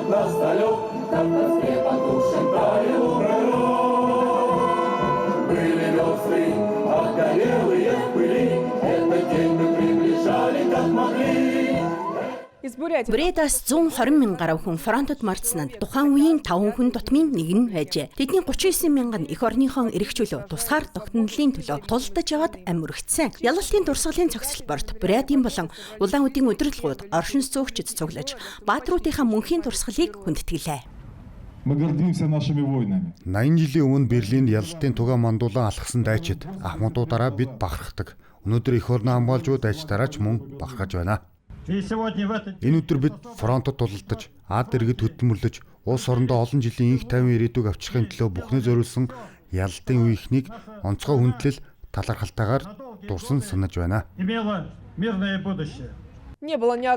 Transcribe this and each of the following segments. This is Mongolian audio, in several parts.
нас далек, как на потухшем краю пророк. Были весны, обгорелые в пыли, этот день мы приближали, как могли. Брэдас 120 мянган гаруй хүн фронтод марцсанад тухайн үеийн 5 хүн тутмын нэг нь байжээ. Тэдний 39 мянган эх орныхон эрхчлөө тусгаар тогтнолын төлөө тулдаж яваад амьрагдсан. Ялалтын дурсгалын цогцлборт Брэдийн болон улаан үдийн удирдлагууд оршин суугчид цуглаж баатруудынхаа мөнхийн дурсгалыг хүндэтгэлээ. Мы гордимся нашими воинами. 80 жилийн өмнө Берлинд ялалтын тугаа мандуулан алхсан дайчид ахмадуудаараа бид бахархдаг. Өнөөдөр эх орны хамгаалжууд дайчдаараа ч мөн бахархаж байна. Энэ өдөр бид фронтод тулалдаж, ад иргэд хөдөлмөрлөж, улс орондоо олон жилийн инх тайван ирээдүйг авчрахын төлөө бүхнээ зориулсан ялалтын үе ихнийг онцгой хүндлэл талархалтайгаар дурсан санаж байна.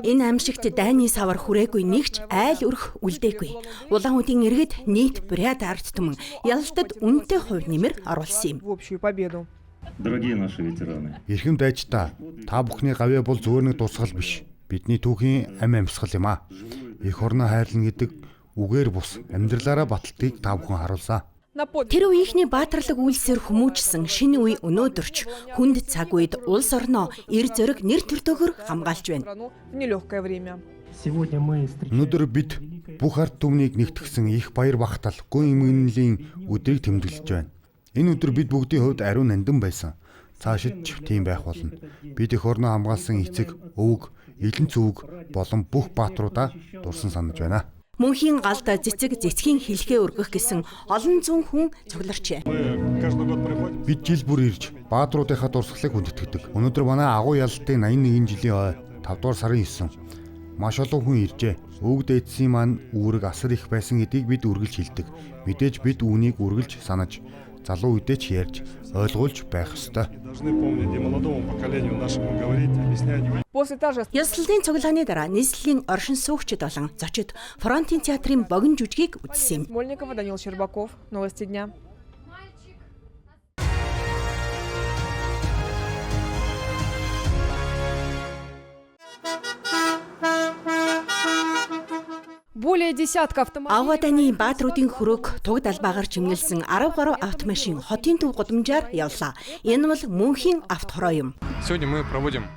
Энэ амьшигт дайны савар хүрээгүй нэгч айл өрх үлдээгүй. Улаан үдийн иргэд нийт Брэд ард түмэн ялалтад үнэтэй хувь нэмэр оруулсан юм. Дорогие наши ветераны. Эрхэм дайчдаа, та бүхний гавьяа бол зүгээр нэг дусгал биш. Бидний түүхийн амьсгал юм а. Эх орноо хайрлна гэдэг үгээр бус амьдралаараа баталтыг та бүхэн харуулсан. Тэр үеийнхний баатарлаг үйлсээр хүмүүжсэн шинэ үе өнөөдөрч хүнд цаг үед улс орноо эр зориг нэр төртөөгөр хамгаалж байна. Өнөөдөр бид бүх ард түмнийг нэгтгсэн их баяр багтаал гүн эмгэнлийн өдрийг тэмдэглэж байна. Энэ өдөр бид бүгдийн хувьд ариун нандин байсан. Цаашид ч тийм байх болно. Бид эх орноо хамгаалсан эцэг, өвөг, элен цүг болон бүх баатруудаа дурсан санаж байна. Мөнхийн галд цэцэг зэцгийн хэлхээ өргөх гэсэн олон зуун хүн цугларчээ. Бид жил бүр ирж баатруудынхаа дурсгалыг хүндэтгдэг. Өнөөдөр манай агуу ялалтын 81 жилийн ой 5 дугаар сарын 9. Маш олон хүн иржээ. Өвөг дээдсийн маань үүрэг асар их байсан гэдгийг бид үргэлж хэлдэг. Мэдээж бид үүнийг үргэлж санаж залуу үедээ ч ярьж ойлгуулж байх ёстой. Ялалтын цуглааны дараа нийслэлийн оршин суугчид болон зочид фронтын театрын богино жүжигийг үзсэн юм. Аваданы баатруудын хөрөг туг далбаагаар чимнэлсэн 10 гаруй автомашин хотын төв гудамжаар явлаа. Энэ бол мөнхийн авто хороо юм.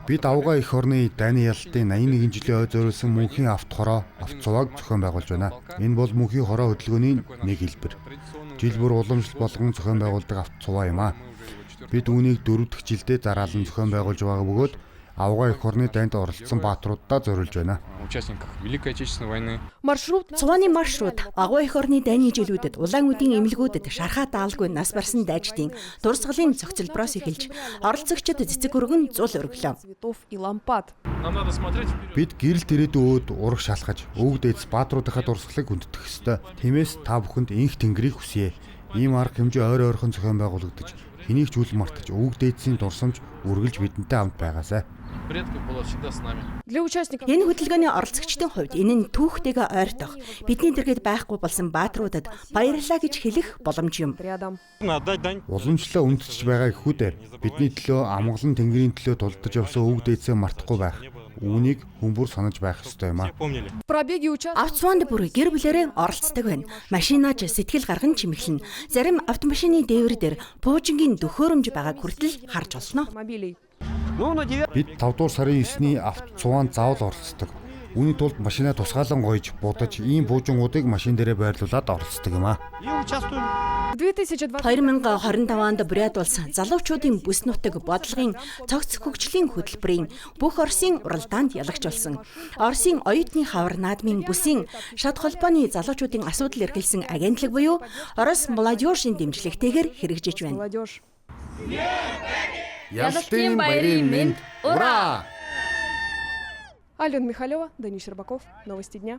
Бид авгаа эх орны дайны ялалтын 81 жилийн ой зориулсан мөнхийн авто хороо автоцувааг зохион байгуулж байна. Энэ бол мөнхийн хороо хөдөлгөөний нэг хэлбэр. Жил бүр уламжлалт болгон зохион байгуулдаг автоцуваа юм а. Бид үүнийг 4 дахь жилдээ зараалан зохион байгуулж байгаа бөгөөд авгаа эх орны дайнд оролцсон баатруудаа зориулж байна. Цувааны маршрут агуу эх орны дайны жилүүдэд улаан үдийн эмнэлгүүдэд шархаа даалгүй нас барсан дайчдын дурсгалын цогцлбороос эхэлж оролцогчдод цэцэг өргөн зул өргөлөө. Бид гэрэл төрөөд ураг шалгаж өвөг дээдс баатруудынхаа дурсгалыг хүндэтгэх ёстой. Тиймээс та бүхэнд инх тэнгэрийг хүсье. Ийм арга хэмжээ ойр ойрхон зохион байгуулагдаж хэнийг ч үл мартаж өвөг дээдсийн дурсамж үргэлж бидэнтэй хамт байгаасай. Энэ хөдөлгөөний оролцогчдын хувьд энэ нь түүхтэйгээ ойртох, бидний дэргэд байхгүй болсон баатруудад баярлалаа гэж хэлэх боломж юм. Уламжлалаа үндэсч байгаа ихүүдээр бидний төлөө амгалан тэнгэрийн төлөө тулдаж явсан өвөг дээдсээ мартахгүй байх. Үүнийг хүмүүр санаж байх ёстой юм а. Автоцванд бүр гэр бүлэрээ оролцдог байна. Машинаач сэтгэл гарган чимэглэн. Зарим автомашины дээвэр дээр пуужингийн дөхөөрөмж байгааг хүртэл харж олно. Бид 5 дугаар сарын 9-ний автоцванд заавал оролцдог. Үүний тулд машинаа тусгаалan гойж будаж ийм буужингуудыг машин дээрээ байрлуулад оролцдог юм а. 2025 онд Брэд улс залуучуудын бүс нутаг бодлогын цогц хөгжлийн хөтөлбөрийн бүх Оросын уралдаанд ялагч болсон. Оросын оюутны хавар наадмын бүсийн шат холбооны залуучуудын асуудал эрхэлсэн агентлаг буюу Орос молодежийн дэмжлэгтэйгээр хэрэгжиж байна. Ялалтын баярын мэнд ура! Алена Михалева, Денис Щербаков. Новости дня.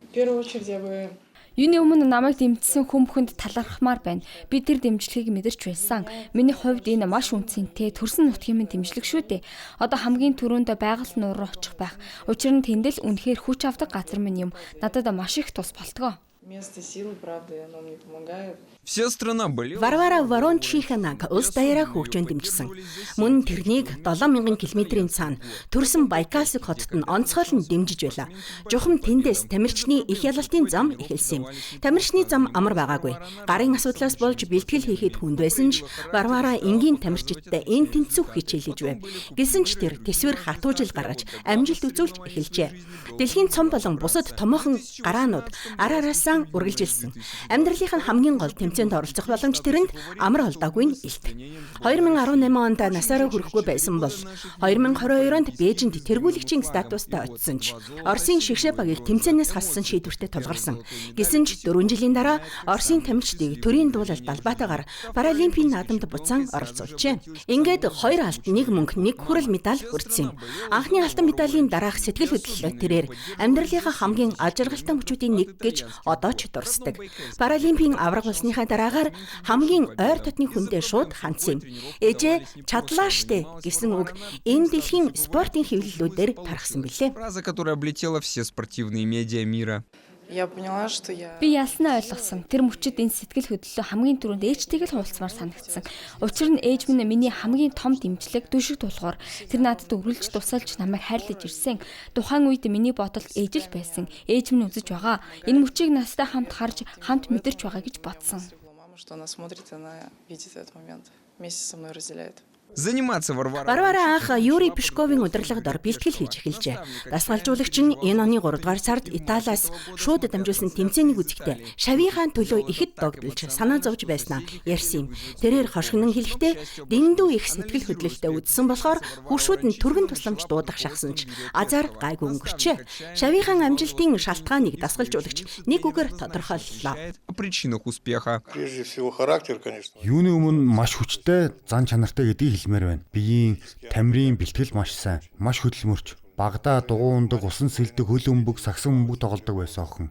В первую очередь я бы Юуны өмнө намайг дэмжсэн хүн бүхэнд талархмаар байна. Би тэр дэмжлэгийг мэдэрч байсан. Миний хувьд энэ маш үнцэнтэй төрсөн нутгийн минь дэмжлэг шүү дээ. Одоо хамгийн түрүүнд байгаль нуур очих байх. Учир нь тэндэл үнэхээр хүч авдаг газар минь юм. Надад маш их тус болтгоо. Место силы, правда, оно мне помогает. Вся страна болела. Варвара Ворончиханаг улс даяараа хөгжөөнд дэмжсэн. Мөн тэрнийг 7000 км-ийн цаана төрсөн Байкалск хотод нь онцгойлон дэмжиж байла. Жухам тэндээс тамирчны их ялалтын зам эхэлсэн юм. Тамирчны зам амар байгаагүй. Гарын асуудлаас болж бэлтгэл хийхэд хүнд байсан ч Варвара энгийн тамирчидтай эн тэнцвэх хичээлж байв. Гэсэн ч тэр тэсвэр хатуужил гаргаж амжилт үзүүлж эхэлжээ. Дэлхийн цом болон бусад томоохон гараанууд араараасаа үргэлжилсэн. Амьдралынх нь хамгийн гол тэмцээнд оролцох боломж тэрэнд амар олдоогүй нь илт. 2018 онд насаараа хүрэхгүй байсан бол 2022 онд Бээжинд тэргүүлэгчийн статустай очсон ч Оросын шигшээ багийг тэмцээнээс хассан шийдвэртээ тулгарсан. Гэсэн ч 4 жилийн дараа Оросын тамирчдыг төрийн дуулалт албаатайгаар Паралимпийн наадамд буцаан оролцуулжээ. Ингээд 2 алт, 1 мөнгө, 1 хүрэл медаль хүртсэн юм. Анхны алтан медалийн дараах сэтгэл хөдлөлөө тэрээр амьдралынхаа хамгийн ажиргалтай мөчүүдийн нэг гэж одоо ч дурсдаг. Паралимпийн авраг болсныхаа дараагаар хамгийн ойр дотны хүндээ шууд хандсан юм. Ээжээ чадлаа штэ гэсэн үг энэ дэлхийн спортын хэвлэлүүдээр тархсан билээ. Фраза, которая облетела все спортивные медиа мира. Я поняла, что я... Би ялснаа ойлгосон. Тэр мөчид энэ сэтгэл хөдлөлөө хамгийн түрүүнд ээжтэйг л хуулцмаар санагдсан. Учир нь ээж минь миний хамгийн том дэмжлэг дүшиг тулгаар тэр надад өргөлж тусалж намайг хайрлаж ирсэн. Тухайн үед миний бодолд ээж л байсан. Ээж минь үзэж байгаа. Энэ мөчийг настай хамт харж хамт мэдэрч байгаа гэж бодсон. Мама, что она смотрит, она видит этот момент. Вместе со мной разделяет. Заниматься Варвара. Варвара анх Юрий Пешковын удирдлагад бэлтгэл хийж эхэлжээ. Дасгалжуулагч нь энэ оны 3 дугаар сард Италиас шууд дамжуулсан тэмцээнийг үзэхдээ шавийнхаа төлөө ихэд догдолж санаа зовж байснаа ярьсан юм. Тэрээр хошигнон хэлэхдээ дэндүү их сэтгэл хөдлөлтөй үзсэн болохоор хуршууд нь түргэн тусламж дуудах шахсан ч азар гайгүй өнгөрчээ. Шавийнхаа амжилтын шалтгааныг дасгалжуулагч нэг үгээр тодорхойллоо. О причинах успеха. Прежде всего характер, конечно. Юуны өмнө маш хүчтэй зан чанартай гэдгийг хэлмээр байна. Биеийн тамирын бэлтгэл маш сайн, маш хөдөлмөрч, багада дугуй ундаг, усан сэлдэг, хөл өмбөг, сагсан өмбөг тоглодог байсан охин.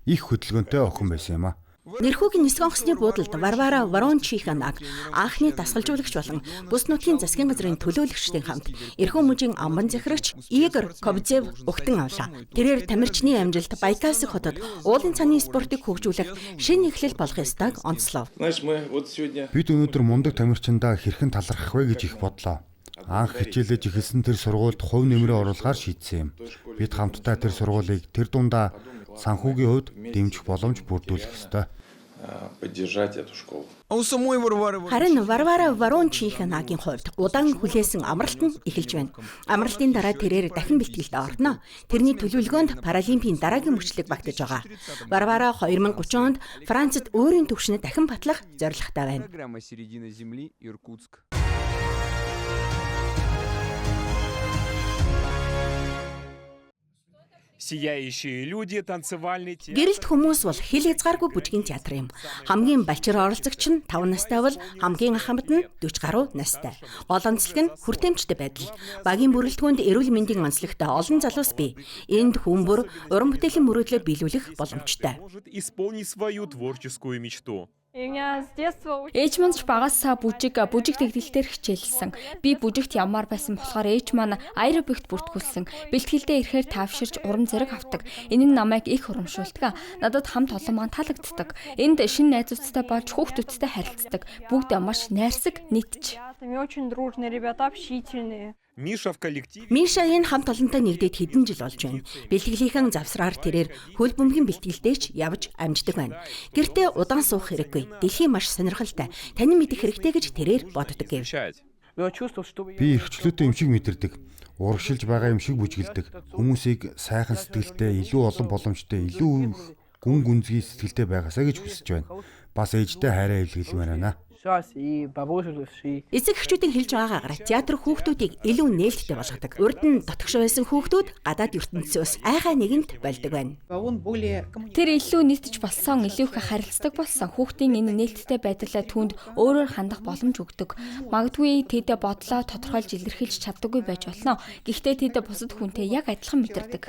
Их хөдөлгөөнтэй охин байсан юм а. Нэрхүүгийн нисэх онгоцны буудалд Варвара Ворончиханаг анхны дасгалжуулагч болон бүс нутгийн засгийн газрын төлөөлөгчдийн хамт эрхэм мужийн амбан захирагч Игорь Кобзев өгтөн авлаа. Тэрээр тамирчны амжилт Байкалск хотод уулын цааны спортыг хөгжүүлэх шинэ эхлэл болох ёстойг онцлов. Бид өнөөдөр мундаг тамирчиндаа хэрхэн талархах вэ гэж их бодлоо. Анх хичээлэж эхэлсэн тэр сургуульд хувь нэмрээ оруулахаар шийдсэн юм. Бид хамтдаа тэр сургуулийг тэр дундаа санхүүгийн хувьд дэмжих боломж бүрдүүлэх ёстой. Поддержать эту школу. А у самой Варвары... Харин Варвара Ворончиханагийн хувьд удаан хүлээсэн амралт нь эхэлж байна. Амралтын дараа тэрээр дахин бэлтгэлд орно. Тэрний төлөвлөгөөнд Паралимпийн дараагийн мөрчлөг багтаж байгаа. Варвара 2030 онд Францад өөрийн төвшөнд дахин батлах зорилготой байна. Программа «Середина земли», Иркутск. Гэрэлт хүмүүс бол хэл хязгааргүй бүжгийн театр юм. Хамгийн балчир оролцогч нь 5 настай бол хамгийн ахмад нь 40 гаруй настай. Гол онцлог нь хүртээмжтэй байдал. Багийн бүрэлдэхүүнд эрүүл мэндийн онцлогтой олон залуус бий. Энд хүн бүр уран бүтээлийн мөрөөдлөө биелүүлэх боломжтой. Ээж маань ч багасаа бүжиг тэгдэлтээр хичээлсэн. Би бүжигт явмаар байсан болохоор ээж маань аэробикт бүртгүүлсэн. Бэлтгэлдээ ирэхээр тавширч урам зориг авдаг. Энэ нь намайг их урамшуулдаг. Надад хамт олон маань таалагддаг. Энд шинэ найзуудтай болж хүүхдүүдтэй харилцдаг. Бүгд маш найрсаг нийтж. Миша энэ хамт олонтой нэгдээд хэдэн жил болж байна. Бэлтгэлийнхэн завсраар тэрээр хөл бөмбөгийн бэлтгэлдээ ч явж амждаг байна. Гэртээ удаан суух хэрэггүй. Дэлхий маш сонирхолтой. Танин мэдэх хэрэгтэй гэж тэрээр боддог гэв. Би эрхчлөөтэй юм шиг мэдэрдэг. Урагшилж байгаа юм шиг бүжгэлдэг. Хүмүүсийг сайхан сэтгэлтэй, илүү олон боломжтой, илүү гүн гүнзгий сэтгэлтэй байгаасаа гэж хүсэж байна. Бас ээжтэй хайраа илэрхийлмээр байна. Эцэг эхчүүдийн хэлж байгаагаар театр хүүхдүүдийг илүү нээлттэй болгодог. Урд нь дотгошоо байсан хүүхдүүд гадаад ертөнцөөс айхаа нэгэнт болдог байна. Тэр илүү нийтж болсон, илүү их харилцдаг болсон. Хүүхдийн энэ нээлттэй байдлаа түүнд өөрөөр хандах боломж өгдөг. Магадгүй тэд бодлоо тодорхойлж илэрхийлж чаддаггүй байж болно. Гэхдээ тэд бусад хүнтэй яг адилхан мэдэрдэг.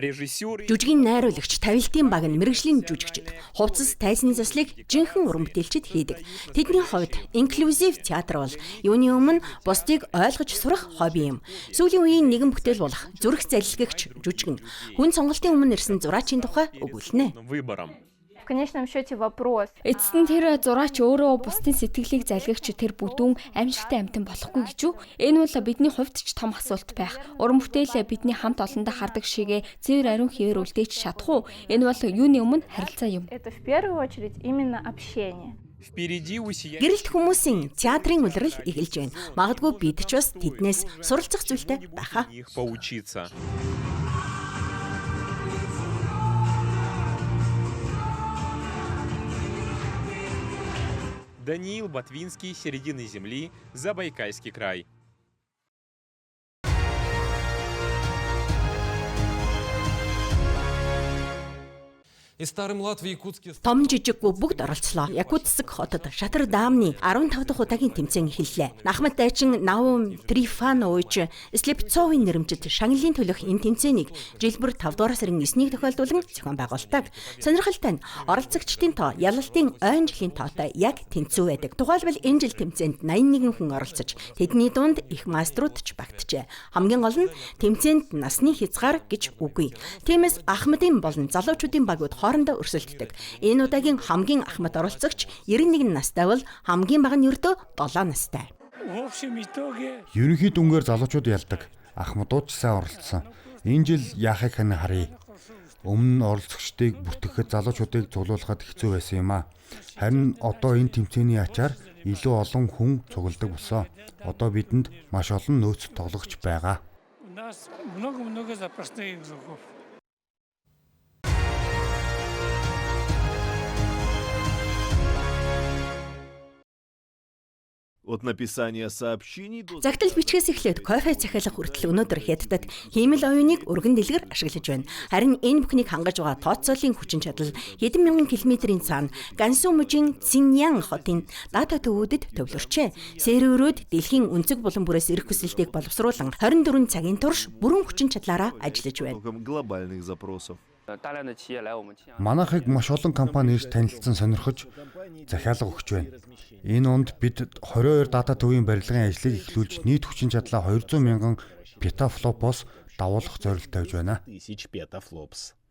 режиссеры. Жүжигийн найруулагч, тавилтын баг нь мэрэгжлийн жүжигчид, хувцас тайзны заслыг жинхэнэ уран бүтээлчид хийдэг. Тэдний хувьд инклюзив театр бол юуны өмнө бусдыг ойлгож сурах хобби юм. Сүүлийн үеийн нэгэн бүтээл болох зүрх залхигч жүжигэн хүн сонголтын өмнө ирсэн зураачийн тухай өгүүлнэ. В конечном счете вопрос. Эцэст нь тэр зураач өөрөө бусдын сэтгэлийг залгигч тэр бүдүүн аимшигтай амьтан болохгүй гэж юу? Энэ бол бидний хувьд ч том асуулт байх. Уран бүтээл бидний хамт олондоо хардаг шигээ цэвэр ариун хэвээр үлдээж чадах уу? Энэ бол юуны өмнө харилцаа юм. Это в первую очередь именно общение. Гэрэлт хүмүүсийн театрын улирал эхэлж байна. Магадгүй бид ч бас тэднээс суралцах зүйлтэй байхаа. Даниил Ботвинский, «Середины земли», Забайкальский край. Том жижиггүй бүгд оролцлоо. Якутск хотод Шатар даамны 15 дахь удаагийн тэмцээн эхэллээ. Ахмад дайчин Наум Трифанович Слепцовын нэрэмжит шагналын төлөх энэ тэмцээнийг жил бүр 5 дугаар сарын 9-ний тохиолдуулан зохион байгуулдаг. Сонирхолтой нь оролцогчдын тоо ялалтын ойн жилийн тоотой яг тэнцүү байдаг. Тухайлбал энэ жил тэмцээнд 81 хүн оролцож, тэдний дунд их маструуд ч багтжээ. Хамгийн гол нь тэмцээнд насны хязгаар гэж үгүй. Тиймээс Ахмадын болон залуучуудын багууд хоорондоо өрсөлддөг. Энэ удаагийн хамгийн ахмад оролцогч 91 настай бол хамгийн бага нь ердөө 7 настай. Ерөнхий дүнгээр залуучууд ялдаг. Ахмадууд ч сайн оролцсон. Энэ жил яахыг хань харъя. Өмнө нь оролцогчдыг бүртгэхэд залуучуудыг цуглуулахад хэцүү байсан юм а. Харин одоо энэ тэмцээний ачаар илүү олон хүн цугладаг болсон. Одоо бидэнд маш олон нөөц тоглогч байгаа. Загтал бичгээс эхлээд кофе захиалах хүртэл өнөөдөр Хятадд хиймэл оюуныг өргөн дэлгэр ашиглаж байна. Харин энэ бүхнийг хангаж байгаа тооцоолын хүчин чадал хэдэн мянган километрийн цаана Гансу мужийн Циньян хотын дата төвүүдэд төвлөрчээ. Серверүүд дэлхийн өнцөг булан бүрээс ирэх хүсэлтийг боловсруулан 24 цагийн турш бүрэн хүчин чадлаараа ажиллаж байна. Манайхыг маш олон компани ирж танилцсан сонирхож захиалга өгч байна. Энэ онд бид 22 дата төвийн барилгын ажлыг эхлүүлж нийт хүчин чадлаа 200 мянган петафлопоос давуулах зорилттой тавьж байна.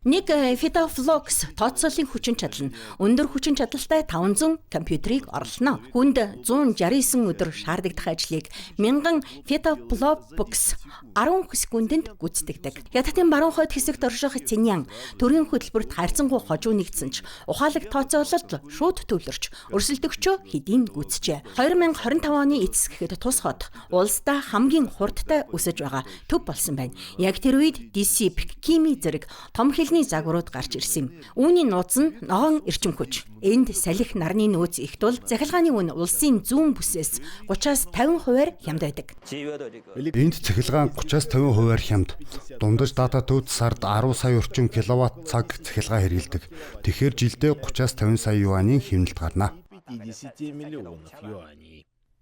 Нэг петафлопс тооцоолын хүчин чадал нь өндөр хүчин чадалтай 500 компьютерийг орлоно. Хүнд 169 өдөр шаардагдах ажлыг 1000 петафлопс 10 секундэд гүйцэтгэдэг. Хятадын баруун хойд хэсэгт орших Циньян төрийн хөтөлбөрт харьцангуй хожуу нэгдсэн ч ухаалаг тооцоололт шууд төвлөрч өрсөлдөгчөө хэдийн гүйцэжээ. 2025 оны эцэс гэхэд тус хот улсдаа хамгийн хурдтай өсөж байгаа төв болсон байна. Яг тэр үед DeepSeek, Kimi зэрэг том хэлний загварууд гарч ирсэн юм. Үүний нууц нь ногоон эрчим хүч. Энд салхи нарны нөөц ихт бол захилгааны үн улсын зүүн бүсээс 30-50% хямд байдаг. Энд цахилгаан 30-50% хямд. Дундаж дата төвд сард 10 сая орчим киловатт цаг цахилгаан хэрэглэдэг. Тэгэхээр жилдээ 30-50 сая юанийн хэмнэлт гарна.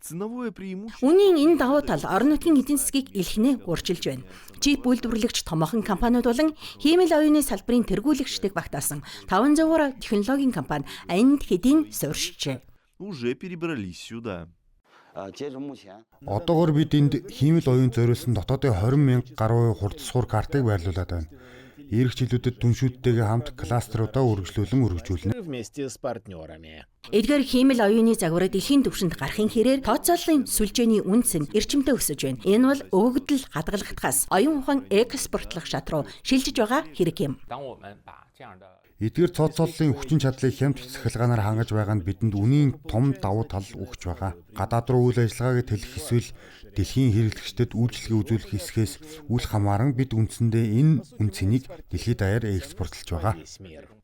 Үнийн энэ давуу тал орон нутгийн эдийн засгийг илхнээ өөрчилж байна. Чип үйлдвэрлэгч томоохон компаниуд болон хиймэл оюуны салбарын тэргүүлэгчдийг багтаасан 500 технологийн компани энд хэдийн суурьшжээ. Одоогоор бид энд хиймэл оюун зориулсан дотоодын 20 мянга гаруй хурдсуур картыг байрлуулад байна. Ирэх жилүүдэд түншүүдтэйгээ хамт кластеруудаа үргэлжлүүлнэ. Эдгээр хиймэл оюуны загвараа дэлхийн түвшинд гарахын хэрээр тооцооллын сүлжээний үнц нь эрчимтэй өсөж байна. Энэ бол өгөгдөл хадгалагдахаас оюун ухаан экспортлох шат руу шилжиж байгаа хэрэг юм. Эдгээр тооцооллын хүчин чадлыг хямд цахилгаанаар хангаж байгаа нь бидэнд үнийн том давуу тал өгч байгаа. Гадаад руу үйл ажиллагааг тэлэх эсвэл дэлхийн хэрэглэгчдэд үйлчлэгээ үзүүлэх хэсгээс үл хамааран бид үндсэндээ энэ үнцнийг дэлхийд даяар экспортлж байгаа.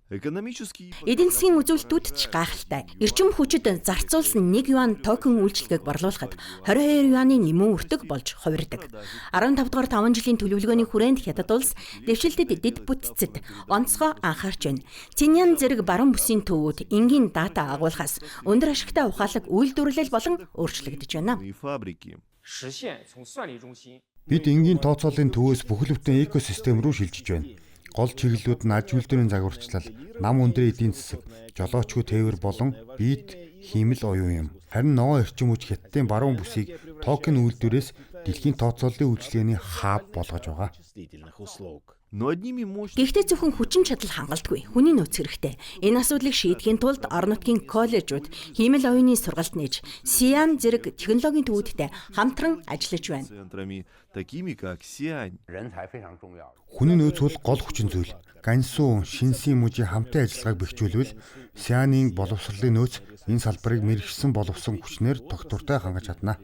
Эдийн засгийн үзүүлэлтүүд ч гайхалтай. Эрчим хүчит зарцуулсан 1 юан токен үйлчилгээг борлуулахад 22 юаны нэмэн өртөг болж хувирдаг. 15 дугаар 5 жилийн төлөвлөгөөний хүрээнд Хятад улс дэвшилтэд дэд бүтцэд онцгой анхаарч байна. Циньян зэрэг баруун бүсийн төвүүд энгийн дата агуулгаас өндөр ашигтай ухаалаг үйлдвэрлэл болон өөрчлөгдөж байна. Бид энгийн тооцооллын төвөөс бүхэл бүтэн экосистем рүү шилжиж байна. Гол чиглэлүүд нь аж үйлдвэрийн загварчлал, нам өндрийн эдийн засаг, жолоочгүй тээвэр болон биет хиймэл оюун юм. Харин ногоон эрчим хүч хятадын баруун бүсийг токен үйлдвэрээс дэлхийн тооцооллын үйлчилгээний хаб болгож байгаа. Гэхдээ зөвхөн хүчин чадал хангалтгүй, хүний нөөц хэрэгтэй. Энэ асуудлыг шийдэхийн тулд орон нутгийн коллежууд хиймэл оюуны сургалт нээж, Сиан зэрэг технологийн төвүүдтэй хамтран ажиллаж байна. Хүний нөөц бол гол хүчин зүйл. Ганьсуу, Шинсийн мужийн хамтын ажиллагааг бэхжүүлвэл Сианийн боловсролын нөөц энэ салбарыг мэргэшсэн боловсон хүчнээр доктортой хангаж чадна.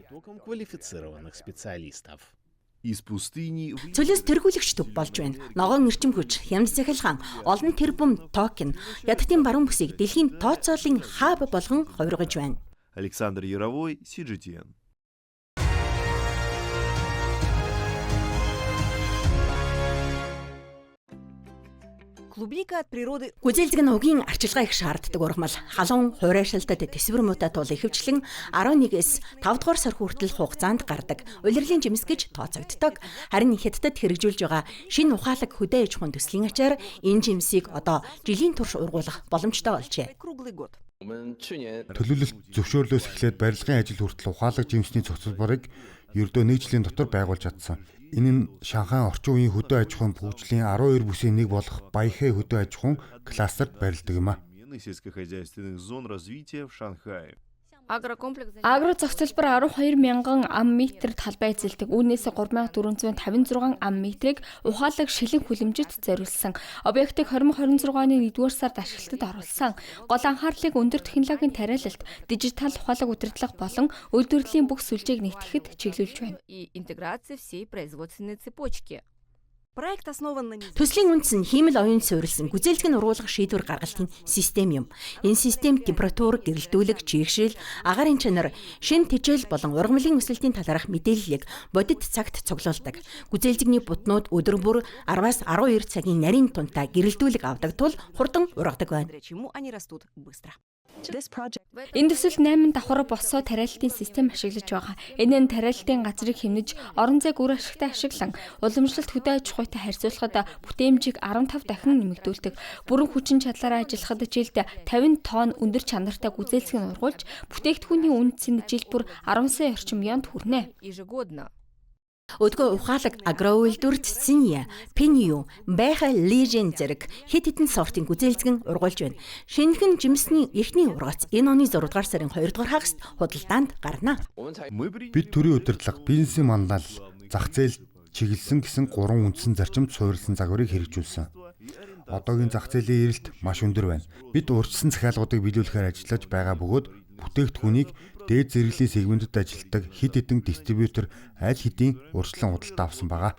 Цөлөөс тэргүүлэгч төв болж байна. Ногоон эрчим хүч, хямд захилгаан, олон тэрбум токен Хятадын баруун бүсийг дэлхийн тооцооллын хаб болгон хувиргаж байна. Александр Яровой, CGTN. Гүзээлзэг нь угийн арчилгаа их шаарддаг ургамал халуун хуурайшилтад тэсвэр муутай тул ихэвчлэн 11-ээс 5 дугаар сар хүртэл хугацаанд гардаг улирлын жимс гэж тооцогддог. Харин Хятадд хэрэгжүүлж байгаа шинэ ухаалаг хөдөө аж ахуйн төслийн ачаар энэ жимсийг одоо жилийн турш ургуулах боломжтой болжээ. Төлөвлөлт зөвшөөрлөөс эхлээд барилгын ажил хүртэл ухаалаг жимсний цогцлборыг ердөө 1 жилийн дотор байгуулж чадсан. Энэ нь Шанхай орчин үеийн хөдөө аж ахуйн хөгжлийн 12 бүсийн нэг болох Байхэ хөдөө аж ахуйн кластерт барилдаг юм а. Агро зохицолбор 12 мянган ам метр талбай эзэлдэг. Үүнээс 3456 ам метрийг ухаалаг шилэн хүлэмжит зориулсан. Объектыг 2026 оны 1-р сард ашиглалтад оруулсан. Гол анхаарлыг өндөр технологийн тариалалт, дижитал ухаалаг удирдлага болон үйлдвэрлэлийн бүх сүлжээг нэгтгэхэд чиглүүлж байна. Төслийн үндэс нь хиймэл оюунд суурилсан гүзээлзэг нь ургуулах шийдвэр гаргалтын систем юм. Энэ систем температур, гэрэлтүүлэг, чийгшрэл, агаарын чанар, шин тэжээл болон ургамлын өсөлтийн талаарх мэдээллийг бодит цагт цуглуулдаг. Гүзээлзэгний бутнууд өдөр бүр 10-аас 12 цагийн нарийн тунтай гэрэлтүүлэг авдаг тул хурдан ургадаг байна. Энэ төсөлд 8 давхар босоо тариалалтын систем ашиглаж байгаа. Энэ нь тариалалтын газрыг хэмнэж, орон зайг үр ашигтай ашиглан, уламжлалт хөдөө аж ахуйтай харьцуулахад бүтээмжийг 15 дахин нэмэгдүүлдэг. Бүрэн хүчин чадлаараа ажиллахад жилд 50 тонн өндөр чанартай гүзээлзэг нь ургуулж, бүтээгдэхүүний үнэт нь жил бүр 10 сая орчим янд хүрнэ. Өдгөө ухаалаг агро үйлдвэрт Синья, Пенью, Байхэ Лижен зэрэг хэд хэдэн сортын гүзээлзэг ургуулж байна. Шинэхэн жимсний эхний ургац энэ оны 6 дугаар сарын 2 дугаар хагаст худалдаанд гарна. Бид төрийн удирдлага, бизнесийн манлал, зах зээл чиглэсэн гэсэн 3 үндсэн зарчимд суурилсан загварыг хэрэгжүүлсэн. Одоогийн зах зээлийн эрэлт маш өндөр байна. Бид урьдчилан захиалгуудыг биелүүлэхээр ажиллаж байгаа бөгөөд бүтээгдэхүүнийг дээд зэрэглэлийн сегментэд ажилладаг хэд хэдэн дистрибьютор аль хэдийн урьдчилан худалдаа авсан байгаа.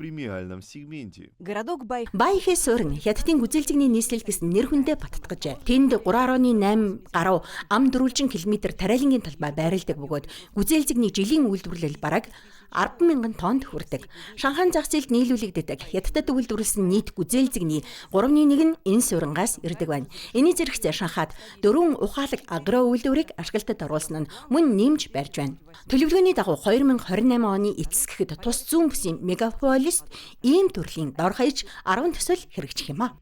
Байхэ суурин Хятадын гүзээлзэгний нийслэл гэсэн нэр хүндээ баттгажээ. Тэнд 3.8 гаруй ам дөрвөлжин км тариалангийн талбай байрладаг бөгөөд гүзээлзэгний жилийн үйлдвэрлэл бараг 10,000 тоннд хүрдэг. Шанхай зах зээлд нийлүүлэгддэг Хятадд үйлдвэрлэсэн нийт гүзээлзэгний 3/1 нь энэ сууринаас ирдэг байна. Эний зэрэгцээ Шанхайд 4 ухаалаг агро үйлдвэрийг ашиглалтад оруулсан нь мөн нэмж барьж байна. Төлөвлөгөөний дагуу 2028 оны эцэст тус зүүн бүсийн мегаполист ийм төрлийн дор хаяж 10 төсөл хэрэгжих юм а.